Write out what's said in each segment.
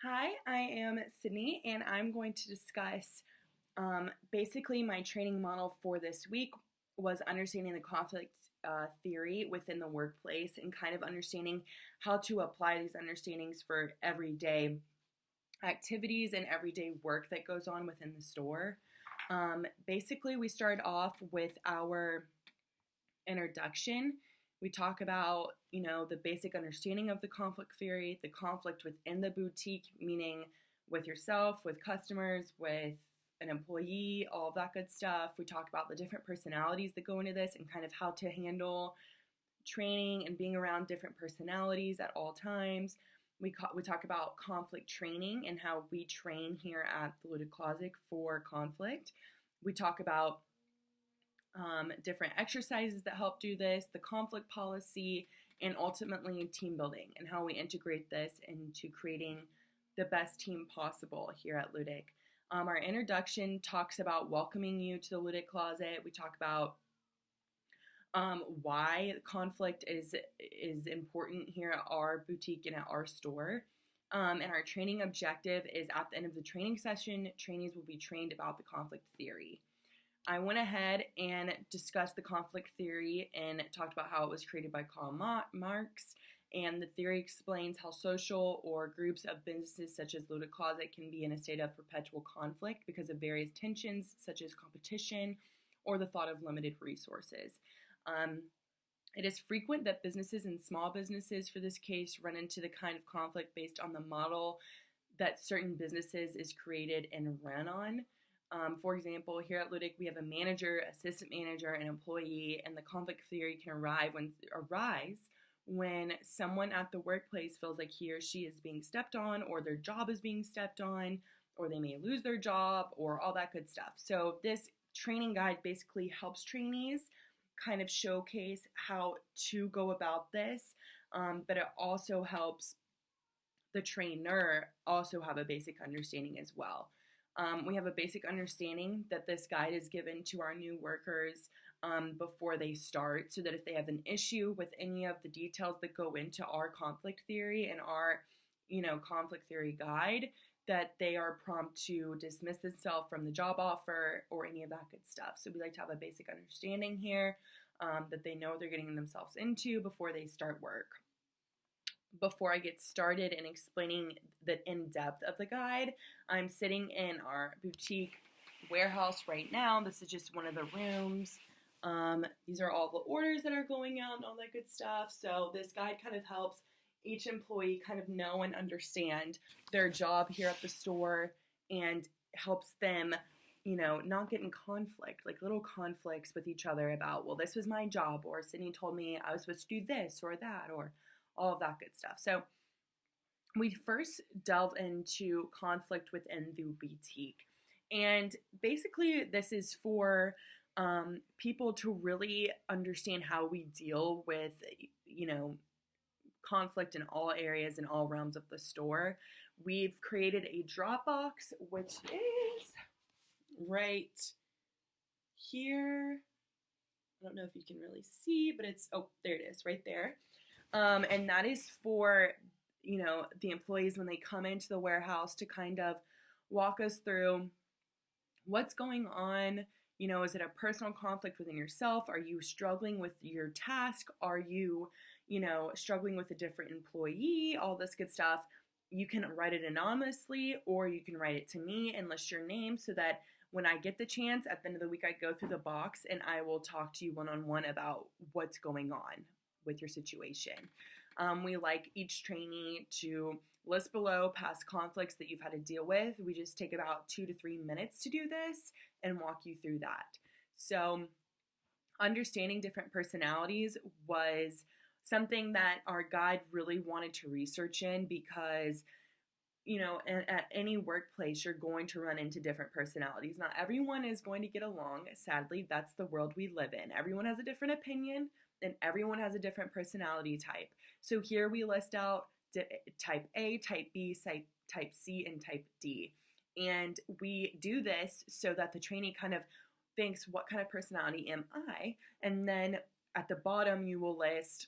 Hi, I am Sydney, and I'm going to discuss basically my training model for this week was understanding the conflict theory within the workplace and kind of understanding how to apply these understandings for everyday activities and everyday work that goes on within the store. Basically, we start off with our introduction. We talk about, the basic understanding of the conflict theory, the conflict within the boutique, meaning with yourself, with customers, with an employee, all of that good stuff. We talk about the different personalities that go into this and kind of how to handle training and being around different personalities at all times. We talk about conflict training and how we train here at the Looted Closet for conflict. We talk about different exercises that help do this, the conflict policy, and ultimately team building and how we integrate this into creating the best team possible here at Ludic. Our introduction talks about welcoming you to the Ludic Closet. We talk about why conflict is important here at our boutique and at our store. And our training objective is at the end of the training session, trainees will be trained about the conflict theory. I went ahead and discussed the conflict theory and talked about how it was created by Karl Marx. And the theory explains how social or groups of businesses such as Looted Closet can be in a state of perpetual conflict because of various tensions such as competition or the thought of limited resources. It is frequent that businesses and small businesses, for this case, run into the kind of conflict based on the model that certain businesses is created and ran on. For example, here at Ludic, we have a manager, assistant manager, and employee, and the conflict theory can arise when someone at the workplace feels like he or she is being stepped on, or their job is being stepped on, or they may lose their job, or all that good stuff. So this training guide basically helps trainees kind of showcase how to go about this, but it also helps the trainer also have a basic understanding as well. We have a basic understanding that this guide is given to our new workers before they start, so that if they have an issue with any of the details that go into our conflict theory and our, conflict theory guide, that they are prompt to dismiss themselves from the job offer or any of that good stuff. So we like to have a basic understanding here that they know what they're getting themselves into before they start work. Before I get started in explaining the in-depth of the guide, I'm sitting in our boutique warehouse right now. This is just one of the rooms. These are all the orders that are going out and all that good stuff. So this guide kind of helps each employee kind of know and understand their job here at the store and helps them, not get in conflict, like little conflicts with each other about, well, this was my job, or Sydney told me I was supposed to do this or that, or all of that good stuff. So we first delve into conflict within the boutique. And basically this is for people to really understand how we deal with, conflict in all areas and all realms of the store. We've created a Dropbox, which is right here. I don't know if you can really see, but there it is, right there. And that is for, the employees when they come into the warehouse to kind of walk us through what's going on. Is it a personal conflict within yourself? Are you struggling with your task? Are you, struggling with a different employee? All this good stuff. You can write it anonymously, or you can write it to me and list your name so that when I get the chance at the end of the week, I go through the box and I will talk to you one-on-one about what's going on with your situation. We like each trainee to list below past conflicts that you've had to deal with. We just take about 2 to 3 minutes to do this and walk you through that. So understanding different personalities was something that our guide really wanted to research in because, at any workplace, you're going to run into different personalities. Not everyone is going to get along. Sadly, that's the world we live in. Everyone has a different opinion and everyone has a different personality type. So here we list out type A, type B, type C, and type D. And we do this so that the trainee kind of thinks, what kind of personality am I? And then at the bottom, you will list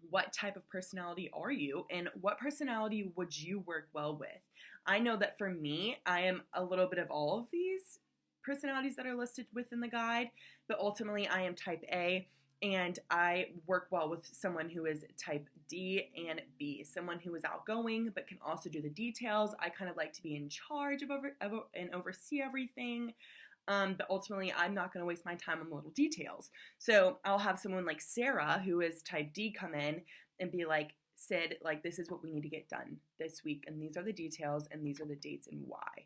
what type of personality are you, and what personality would you work well with? I know that for me, I am a little bit of all of these personalities that are listed within the guide, but ultimately I am type A, and I work well with someone who is type D and B, someone who is outgoing but can also do the details. I kind of like to be in charge of and oversee everything. But ultimately, I'm not going to waste my time on little details. So I'll have someone like Sarah, who is type D, come in and be like, Sid, like, this is what we need to get done this week, and these are the details, and these are the dates and why.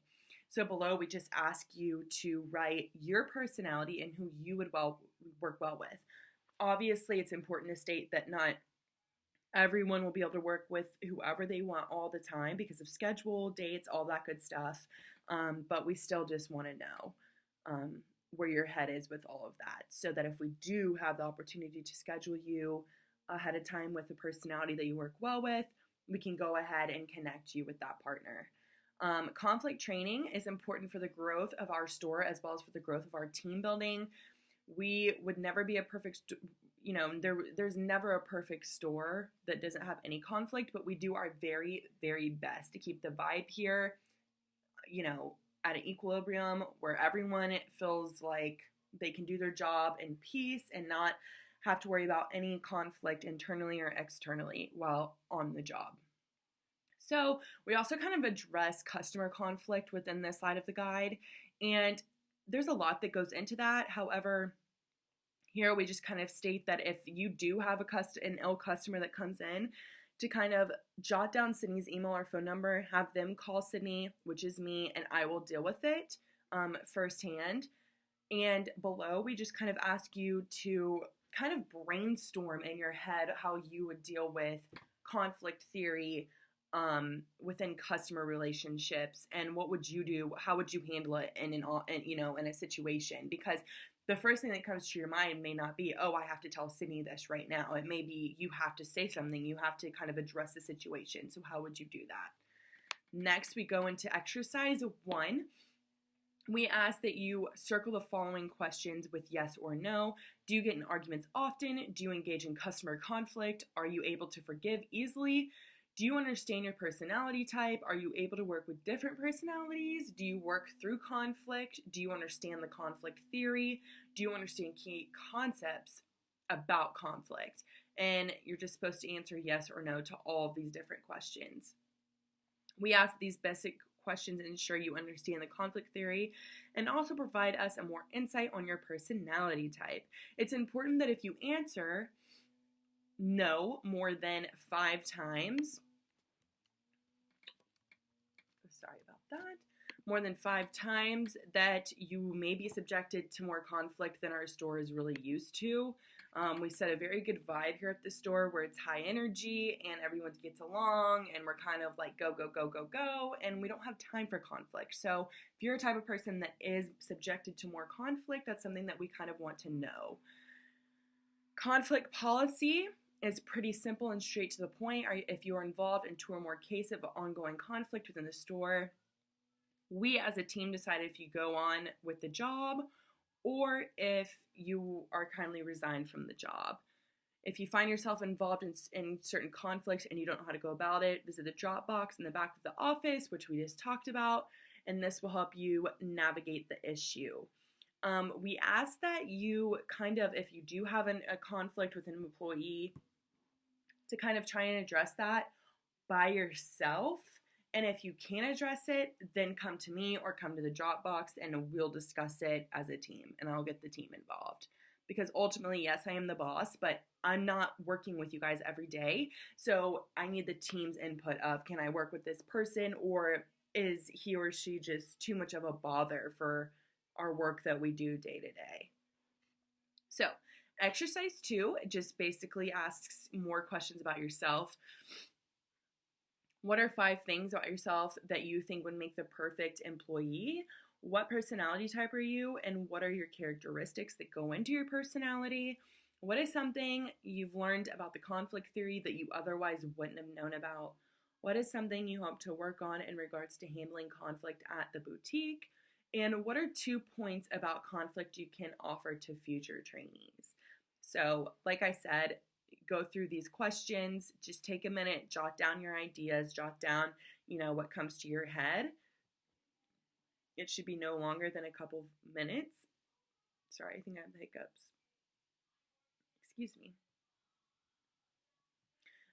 So below, we just ask you to write your personality and who you would work well with. Obviously, it's important to state that not everyone will be able to work with whoever they want all the time because of schedule, dates, all that good stuff. But we still just want to know where your head is with all of that, so that if we do have the opportunity to schedule you ahead of time with a personality that you work well with, we can go ahead and connect you with that partner. Conflict training is important for the growth of our store as well as for the growth of our team building. We would never be a perfect, there's never a perfect store that doesn't have any conflict, but we do our very, very best to keep the vibe here, at an equilibrium where everyone feels like they can do their job in peace and not have to worry about any conflict internally or externally while on the job. So we also kind of address customer conflict within this side of the guide, and there's a lot that goes into that. However, here we just kind of state that if you do have an ill customer that comes in, to kind of jot down Sydney's email or phone number, have them call Sydney, which is me, and I will deal with it firsthand. And below, we just kind of ask you to kind of brainstorm in your head how you would deal with conflict theory within customer relationships, and what would you do? How would you handle it in a situation? Because the first thing that comes to your mind may not be, oh, I have to tell Sydney this right now. It may be you have to say something. You have to kind of address the situation. So how would you do that? Next, we go into exercise 1. We ask that you circle the following questions with yes or no. Do you get in arguments often? Do you engage in customer conflict? Are you able to forgive easily? Do you understand your personality type? Are you able to work with different personalities? Do you work through conflict? Do you understand the conflict theory? Do you understand key concepts about conflict? And you're just supposed to answer yes or no to all of these different questions. We ask these basic questions and ensure you understand the conflict theory, and also provide us a more insight on your personality type. It's important that if you answer no more than 5 times, more than 5 times, that you may be subjected to more conflict than our store is really used to. We set a very good vibe here at the store where it's high energy and everyone gets along and we're kind of like go, go, go, go, go, and we don't have time for conflict. So if you're a type of person that is subjected to more conflict, that's something that we kind of want to know. Conflict policy is pretty simple and straight to the point. If you are involved in 2 or more cases of ongoing conflict within the store, we as a team decide if you go on with the job or if you are kindly resigned from the job. If you find yourself involved in certain conflicts and you don't know how to go about it, visit the drop box in the back of the office, which we just talked about, and this will help you navigate the issue. We ask that you kind of, if you do have a conflict with an employee, to kind of try and address that by yourself. And if you can't address it, then come to me or come to the Dropbox and we'll discuss it as a team and I'll get the team involved. Because ultimately, yes, I am the boss, but I'm not working with you guys every day. So I need the team's input of, can I work with this person, or is he or she just too much of a bother for our work that we do day to day? So exercise 2 just basically asks more questions about yourself. What are 5 things about yourself that you think would make the perfect employee? What personality type are you, and what are your characteristics that go into your personality? What is something you've learned about the conflict theory that you otherwise wouldn't have known about? What is something you hope to work on in regards to handling conflict at the boutique? And what are 2 points about conflict you can offer to future trainees? So, like I said, go through these questions. Just take a minute, jot down your ideas, jot down, what comes to your head. It should be no longer than a couple minutes. Sorry, I think I have the hiccups. Excuse me.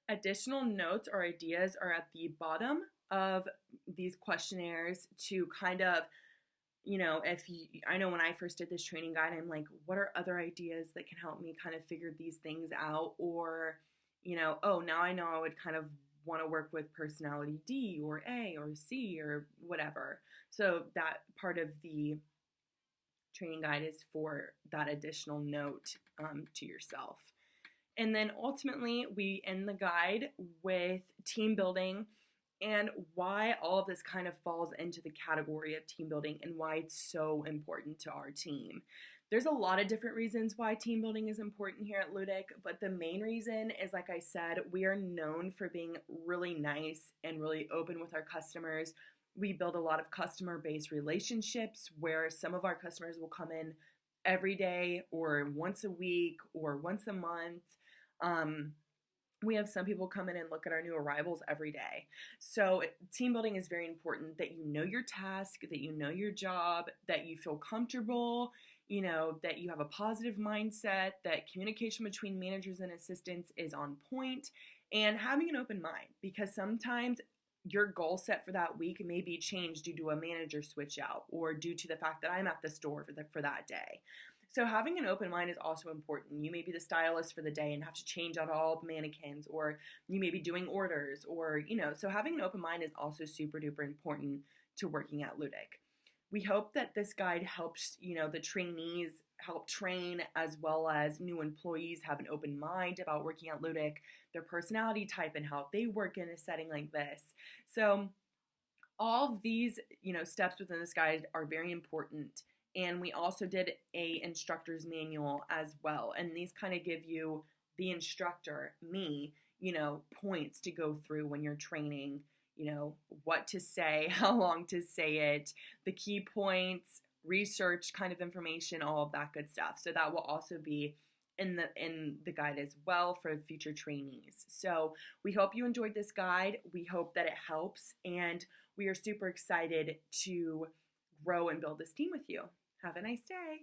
Additional notes or ideas are at the bottom of these questionnaires to kind of, I know when I first did this training guide, I'm like, what are other ideas that can help me kind of figure these things out? Or, oh, now I know I would kind of want to work with personality D or A or C or whatever. So that part of the training guide is for that additional note to yourself. And then ultimately, we end the guide with team building and why all of this kind of falls into the category of team building and why it's so important to our team. There's a lot of different reasons why team building is important here at Ludic, but the main reason is, like I said, we are known for being really nice and really open with our customers. We build a lot of customer-based relationships where some of our customers will come in every day or once a week or once a month. We have some people come in and look at our new arrivals every day. So team building is very important, that you know your task, that you know your job, that you feel comfortable, that you have a positive mindset, that communication between managers and assistants is on point, and having an open mind, because sometimes your goal set for that week may be changed due to a manager switch out or due to the fact that I'm at the store for that day. So having an open mind is also important. You may be the stylist for the day and have to change out all the mannequins, or you may be doing orders, or, so having an open mind is also super duper important to working at Ludic. We hope that this guide helps, the trainees help train, as well as new employees have an open mind about working at Ludic, their personality type, and how they work in a setting like this. So all of these, steps within this guide are very important. And we also did a instructor's manual as well. And these kind of give you, the instructor, me, points to go through when you're training, what to say, how long to say it, the key points, research kind of information, all of that good stuff. So that will also be in the guide as well for future trainees. So we hope you enjoyed this guide. We hope that it helps, and we are super excited to grow and build this team with you. Have a nice day.